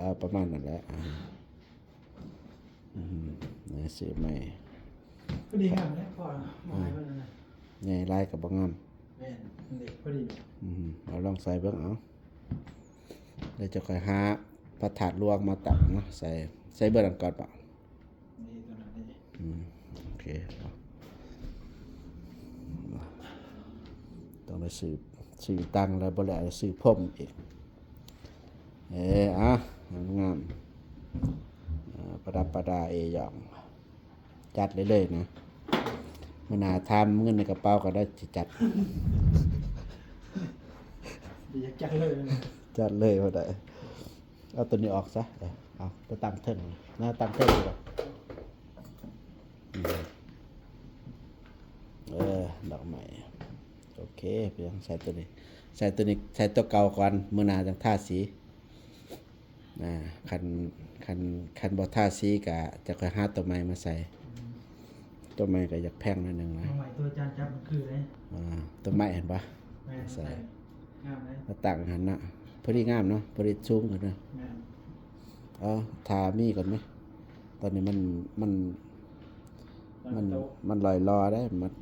เอาประมาณนั้นแหละนี่ซื้อใหม่พอดีงามเลยพอหมายมันนะใหญ่ลายกับบ่งามแม่นเด็กพอดีเอาลองใส่เบิ่งเอาเดี๋ยวจะค่อยหาพระธาตุหลวงมาตั้งเนาะใส่เบิ่งอันก่อนเปล่านี่ตัวนั้นนี่โอเคต้องไปซื้อตังแล้วบ่แล้วซื้อพรมอีกงามประดับประดาหยองจัดเลยนะมันหาทำเงินในกระเป๋าก็ได้จัดดีจังเลยจัดเลยพอได้เอาตัวนี้ออกซะเอาตัวตั้งเทิงหน้าตั้งเทิงดีกว่าดอกไม้โอเคเพียงใส่ตัวนี้ใส่ตัวเก่าก่อนมื้อหน้าจังทาสีคันบ่ทาสีก็จะค่อยหาตัวใหม่มาใส่ตัวใหม่ก็อยากแพงนิดนึงนะตัวใหม่ตัวจานจับมันคืออะไรตัวใหม่เห็นปะใส่งามเลยมาตั้งหันนะพอดีงามเนาะพอดีสูงกันนะทามีก่อนไหมตอนนี้มันลอยรอได้หมด